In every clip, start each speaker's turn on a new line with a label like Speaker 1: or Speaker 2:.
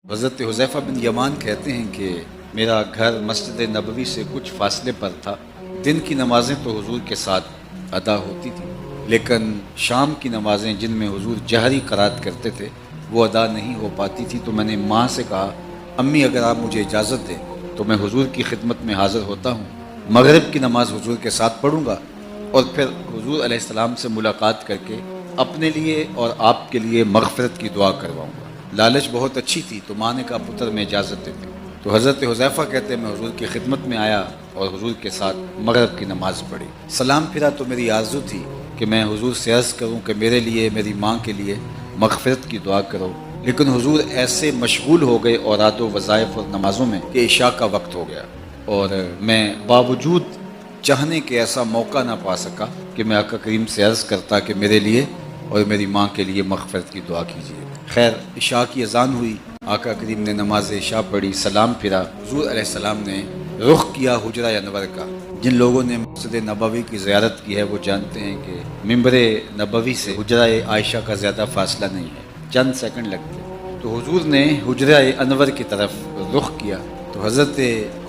Speaker 1: حضرت حذیفہ بن یمان کہتے ہیں کہ میرا گھر مسجد نبوی سے کچھ فاصلے پر تھا۔ دن کی نمازیں تو حضور کے ساتھ ادا ہوتی تھیں، لیکن شام کی نمازیں جن میں حضور جہری قرات کرتے تھے وہ ادا نہیں ہو پاتی تھی۔ تو میں نے ماں سے کہا، امی اگر آپ مجھے اجازت دیں تو میں حضور کی خدمت میں حاضر ہوتا ہوں، مغرب کی نماز حضور کے ساتھ پڑھوں گا اور پھر حضور علیہ السلام سے ملاقات کر کے اپنے لیے اور آپ کے لیے مغفرت کی دعا کرواؤں گا۔ لالچ بہت اچھی تھی، تو ماں نے کہا پتر میں اجازت دیتے ہیں۔ تو حضرت حذیفہ کہتے ہیں میں حضور کی خدمت میں آیا اور حضور کے ساتھ مغرب کی نماز پڑھی۔ سلام پھرا تو میری آرزو تھی کہ میں حضور سے عرض کروں کہ میرے لیے، میری ماں کے لیے مغفرت کی دعا کرو، لیکن حضور ایسے مشغول ہو گئے اوراد و وظائف اور نمازوں میں کہ عشاء کا وقت ہو گیا، اور میں باوجود چاہنے کے ایسا موقع نہ پا سکا کہ میں آقا کریم سے عرض کرتا کہ میرے لیے اور میری ماں کے لیے مغفرت کی دعا کیجیے۔ خیر، عشاء کی اذان ہوئی، آقا کریم نے نماز عشاء پڑھی، سلام پھرا، حضور علیہ السلام نے رخ کیا حجرہ انور کا۔ جن لوگوں نے مسجد نبوی کی زیارت کی ہے وہ جانتے ہیں کہ ممبر نبوی سے حجرہ عائشہ کا زیادہ فاصلہ نہیں ہے، چند سیکنڈ لگتے۔ تو حضور نے حجرہ انور کی طرف رخ کیا تو حضرت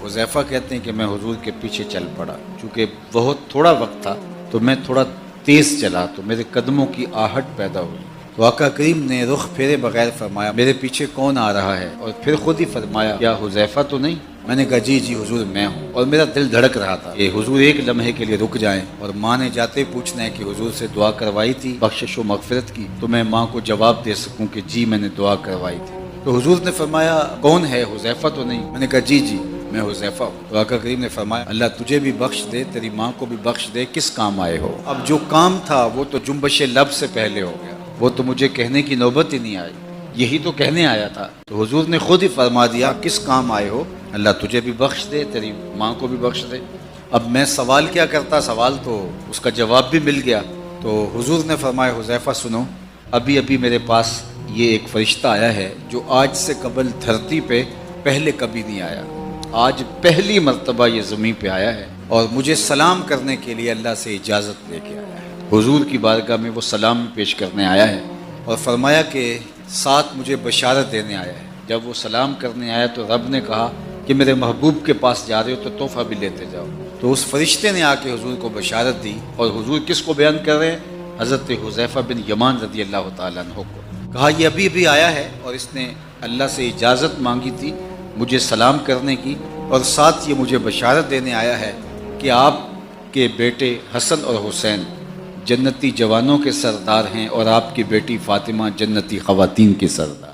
Speaker 1: حذیفہ کہتے ہیں کہ میں حضور کے پیچھے چل پڑا۔ چونکہ بہت تھوڑا وقت تھا تو میں تھوڑا تیز چلا تو میرے قدموں کی آہٹ پیدا ہوئی۔ تو آقا کریم نے رخ پھیرے بغیر فرمایا میرے پیچھے کون آ رہا ہے، اور پھر خود ہی فرمایا کیا حذیفہ تو نہیں؟ میں نے کہا جی جی حضور میں ہوں، اور میرا دل دھڑک رہا تھا کہ حضور ایک لمحے کے لیے رک جائیں، اور ماں نے جاتے ہی پوچھنا ہے کہ حضور سے دعا کروائی تھی بخشش و مغفرت کی، تو میں ماں کو جواب دے سکوں کہ جی میں نے دعا کروائی تھی۔ تو حضور نے فرمایا کون ہے، حذیفہ تو نہیں؟ میں نے کہا جی جی میں حذیفہ ہوں۔ تو آقا کریم نے فرمایا اللہ تجھے بھی بخش دے، تیری ماں کو بھی بخش دے، کس کام آئے ہو؟ اب جو کام تھا وہ تو جنبش لب سے پہلے ہو گیا، وہ تو مجھے کہنے کی نوبت ہی نہیں آئی، یہی تو کہنے آیا تھا۔ تو حضور نے خود ہی فرما دیا کس کام آئے ہو، اللہ تجھے بھی بخش دے، تیری ماں کو بھی بخش دے۔ اب میں سوال کیا کرتا، سوال تو اس کا جواب بھی مل گیا۔ تو حضور نے فرمایا حذیفہ سنو، ابھی ابھی میرے پاس یہ ایک فرشتہ آیا ہے جو آج سے قبل دھرتی پہ پہلے کبھی نہیں آیا، آج پہلی مرتبہ یہ زمین پہ آیا ہے، اور مجھے سلام کرنے کے لیے اللہ سے اجازت لے کے آیا ہے۔ حضور کی بارگاہ میں وہ سلام پیش کرنے آیا ہے، اور فرمایا کہ ساتھ مجھے بشارت دینے آیا ہے۔ جب وہ سلام کرنے آیا تو رب نے کہا کہ میرے محبوب کے پاس جا رہے ہو تو تحفہ بھی لیتے جاؤ۔ تو اس فرشتے نے آ کے حضور کو بشارت دی، اور حضور کس کو بیان کر رہے ہیں؟ حضرت حذیفہ بن یمان رضی اللہ تعالیٰ عنہ کو۔ کہا یہ ابھی ابھی آیا ہے اور اس نے اللہ سے اجازت مانگی تھی مجھے سلام کرنے کی، اور ساتھ یہ مجھے بشارت دینے آیا ہے کہ آپ کے بیٹے حسن اور حسین جنتی جوانوں کے سردار ہیں، اور آپ کی بیٹی فاطمہ جنتی خواتین کے سردار۔